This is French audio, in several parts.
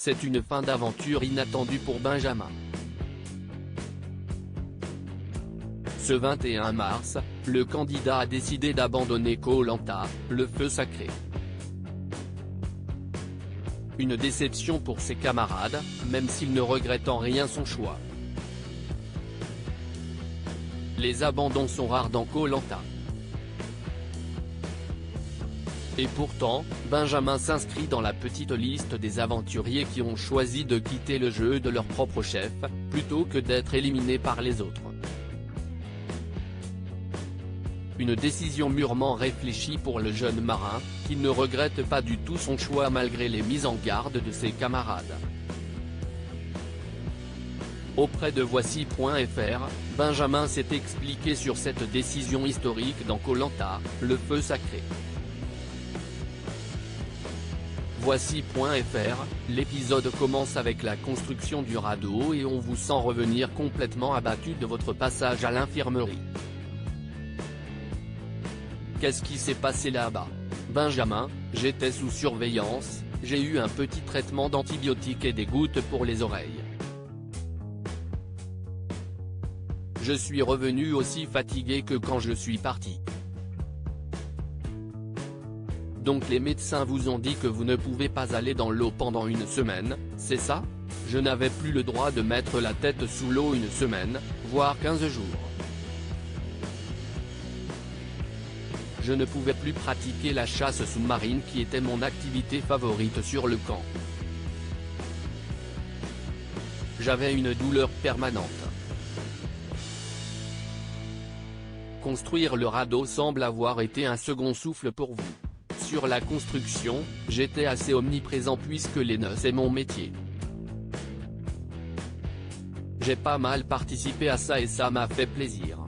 c'est une fin d'aventure inattendue pour Benjamin. Ce 21 mars, le candidat a décidé d'abandonner Koh-Lanta, le feu sacré. Une déception pour ses camarades, même s'il ne regrette en rien son choix. Les abandons sont rares dans Koh-Lanta. Et pourtant, Benjamin s'inscrit dans la petite liste des aventuriers qui ont choisi de quitter le jeu de leur propre chef, plutôt que d'être éliminés par les autres. Une décision mûrement réfléchie pour le jeune marin, qui ne regrette pas du tout son choix malgré les mises en garde de ses camarades. Auprès de Voici.fr, Benjamin s'est expliqué sur cette décision historique dans Koh-Lanta, le feu sacré. Voici.fr, l'épisode commence avec la construction du radeau et on vous sent revenir complètement abattu de votre passage à l'infirmerie. Qu'est-ce qui s'est passé là-bas? Benjamin, j'étais sous surveillance, j'ai eu un petit traitement d'antibiotiques et des gouttes pour les oreilles. Je suis revenu aussi fatigué que quand je suis parti. Donc les médecins vous ont dit que vous ne pouvez pas aller dans l'eau pendant une semaine, c'est ça? Je n'avais plus le droit de mettre la tête sous l'eau une semaine, voire 15 jours. Je ne pouvais plus pratiquer la chasse sous-marine qui était mon activité favorite sur le camp. J'avais une douleur permanente. Construire le radeau semble avoir été un second souffle pour vous. Sur la construction, j'étais assez omniprésent puisque les noces est mon métier. J'ai pas mal participé à ça et ça m'a fait plaisir.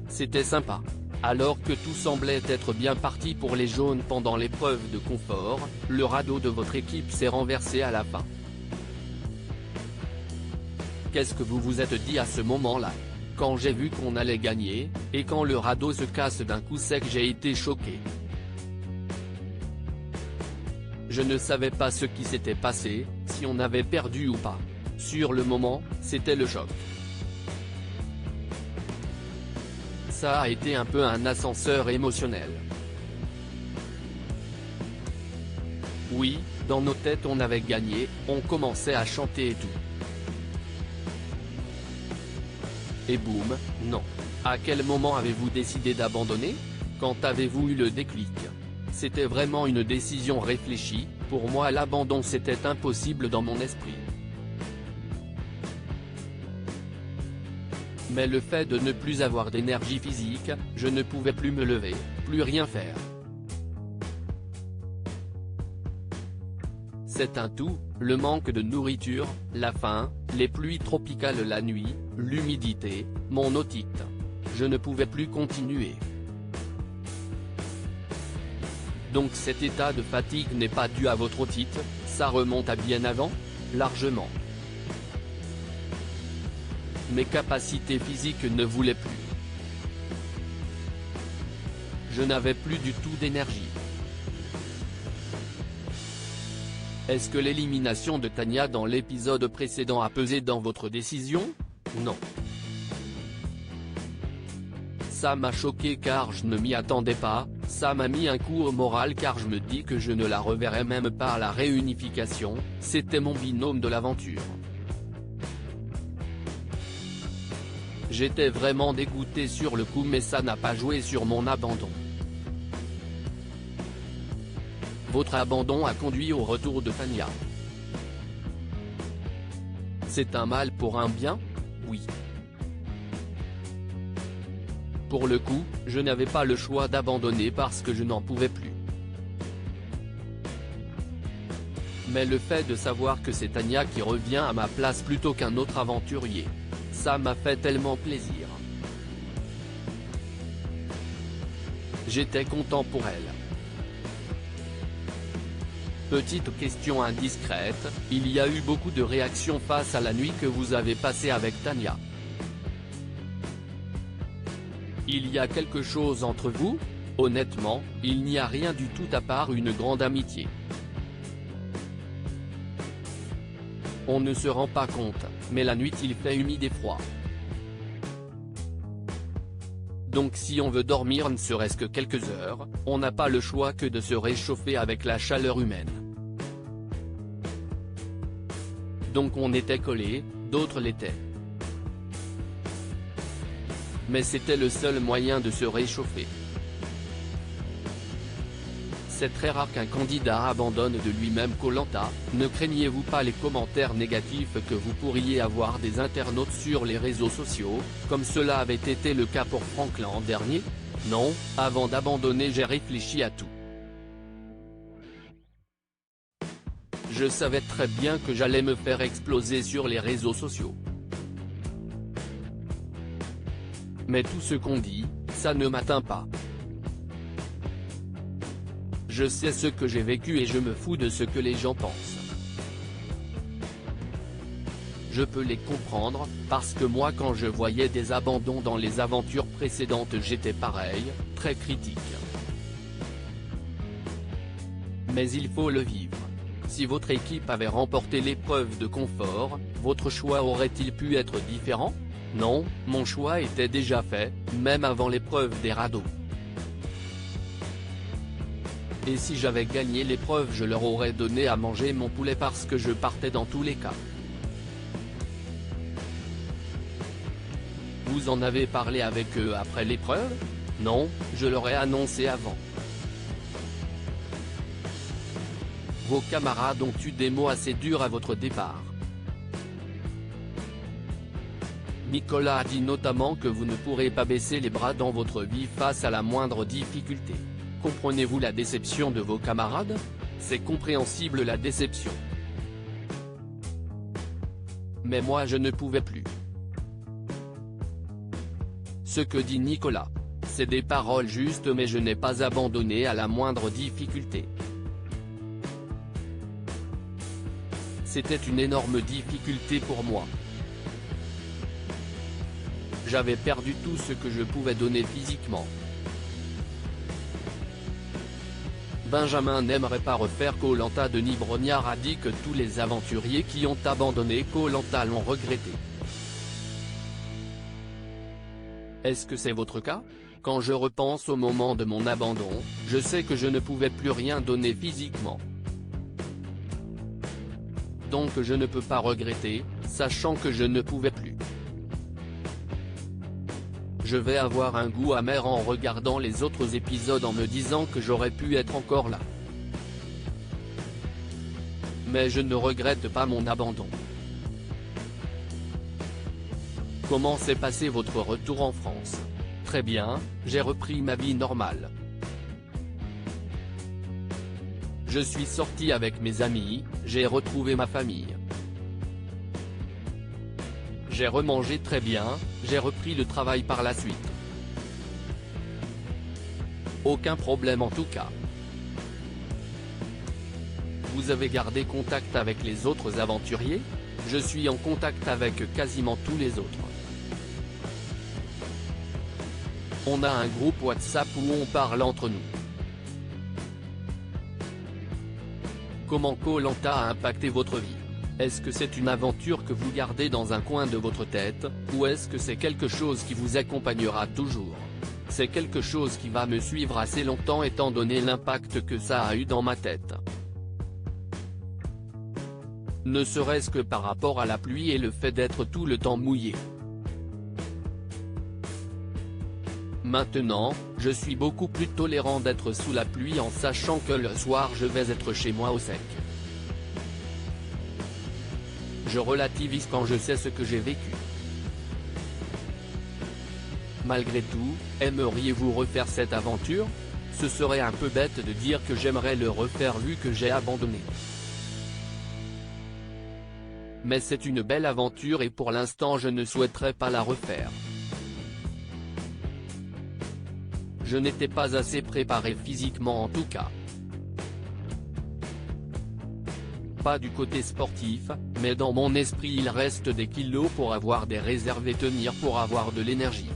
C'était sympa. Alors que tout semblait être bien parti pour les jaunes pendant l'épreuve de confort, le radeau de votre équipe s'est renversé à la fin. Qu'est-ce que vous vous êtes dit à ce moment-là? Quand j'ai vu qu'on allait gagner, et quand le radeau se casse d'un coup sec, j'ai été choqué. Je ne savais pas ce qui s'était passé, si on avait perdu ou pas. Sur le moment, c'était le choc. Ça a été un peu un ascenseur émotionnel. Oui, dans nos têtes on avait gagné, on commençait à chanter et tout. Et boum, non. À quel moment avez-vous décidé d'abandonner? Quand avez-vous eu le déclic? C'était vraiment une décision réfléchie, pour moi l'abandon c'était impossible dans mon esprit. Mais le fait de ne plus avoir d'énergie physique, je ne pouvais plus me lever, plus rien faire. C'est un tout, le manque de nourriture, la faim, les pluies tropicales la nuit, l'humidité, mon otite. Je ne pouvais plus continuer. Donc cet état de fatigue n'est pas dû à votre otite, ça remonte à bien avant? Largement. Mes capacités physiques ne voulaient plus. Je n'avais plus du tout d'énergie. Est-ce que l'élimination de Tania dans l'épisode précédent a pesé dans votre décision? Non. Ça m'a choqué car je ne m'y attendais pas, ça m'a mis un coup au moral car je me dis que je ne la reverrai même pas à la réunification, c'était mon binôme de l'aventure. J'étais vraiment dégoûté sur le coup mais ça n'a pas joué sur mon abandon. Votre abandon a conduit au retour de Tania. C'est un mal pour un bien? Oui. Pour le coup, je n'avais pas le choix d'abandonner parce que je n'en pouvais plus. Mais le fait de savoir que c'est Tania qui revient à ma place plutôt qu'un autre aventurier, ça m'a fait tellement plaisir. J'étais content pour elle. Petite question indiscrète, il y a eu beaucoup de réactions face à la nuit que vous avez passée avec Tania. Il y a quelque chose entre vous? Honnêtement, il n'y a rien du tout à part une grande amitié. On ne se rend pas compte, mais la nuit il fait humide et froid. Donc si on veut dormir ne serait-ce que quelques heures, on n'a pas le choix que de se réchauffer avec la chaleur humaine. Donc on était collés, d'autres l'étaient. Mais c'était le seul moyen de se réchauffer. C'est très rare qu'un candidat abandonne de lui-même Koh-Lanta. Ne craignez-vous pas les commentaires négatifs que vous pourriez avoir des internautes sur les réseaux sociaux, comme cela avait été le cas pour Franck l'an dernier? Non, avant d'abandonner j'ai réfléchi à tout. Je savais très bien que j'allais me faire exploser sur les réseaux sociaux. Mais tout ce qu'on dit, ça ne m'atteint pas. Je sais ce que j'ai vécu et je me fous de ce que les gens pensent. Je peux les comprendre, parce que moi quand je voyais des abandons dans les aventures précédentes j'étais pareil, très critique. Mais il faut le vivre. Si votre équipe avait remporté l'épreuve de confort, votre choix aurait-il pu être différent? Non, mon choix était déjà fait, même avant l'épreuve des radeaux. Et si j'avais gagné l'épreuve je leur aurais donné à manger mon poulet parce que je partais dans tous les cas. Vous en avez parlé avec eux après l'épreuve? Non, je leur ai annoncé avant. Vos camarades ont eu des mots assez durs à votre départ. Nicolas a dit notamment que vous ne pourrez pas baisser les bras dans votre vie face à la moindre difficulté. Comprenez-vous la déception de vos camarades? C'est compréhensible la déception. Mais moi je ne pouvais plus. Ce que dit Nicolas, c'est des paroles justes mais je n'ai pas abandonné à la moindre difficulté. C'était une énorme difficulté pour moi. J'avais perdu tout ce que je pouvais donner physiquement. Benjamin n'aimerait pas refaire Koh-Lanta. Denis Brognard a dit que tous les aventuriers qui ont abandonné Koh-Lanta l'ont regretté. Est-ce que c'est votre cas? Quand je repense au moment de mon abandon, je sais que je ne pouvais plus rien donner physiquement. Donc je ne peux pas regretter, sachant que je ne pouvais plus. Je vais avoir un goût amer en regardant les autres épisodes en me disant que j'aurais pu être encore là. Mais je ne regrette pas mon abandon. Comment s'est passé votre retour en France? Très bien, j'ai repris ma vie normale. Je suis sorti avec mes amis, j'ai retrouvé ma famille. J'ai remangé très bien, j'ai repris le travail par la suite. Aucun problème en tout cas. Vous avez gardé contact avec les autres aventuriers? Je suis en contact avec quasiment tous les autres. On a un groupe WhatsApp où on parle entre nous. Comment Koh-Lanta a impacté votre vie? Est-ce que c'est une aventure que vous gardez dans un coin de votre tête, ou est-ce que c'est quelque chose qui vous accompagnera toujours? C'est quelque chose qui va me suivre assez longtemps étant donné l'impact que ça a eu dans ma tête. Ne serait-ce que par rapport à la pluie et le fait d'être tout le temps mouillé. Maintenant, je suis beaucoup plus tolérant d'être sous la pluie en sachant que le soir je vais être chez moi au sec. Je relativise quand je sais ce que j'ai vécu. Malgré tout, aimeriez-vous refaire cette aventure? Ce serait un peu bête de dire que j'aimerais le refaire vu que j'ai abandonné. Mais c'est une belle aventure et pour l'instant je ne souhaiterais pas la refaire. Je n'étais pas assez préparé physiquement en tout cas. Pas du côté sportif, mais dans mon esprit il reste des kilos pour avoir des réserves et tenir pour avoir de l'énergie.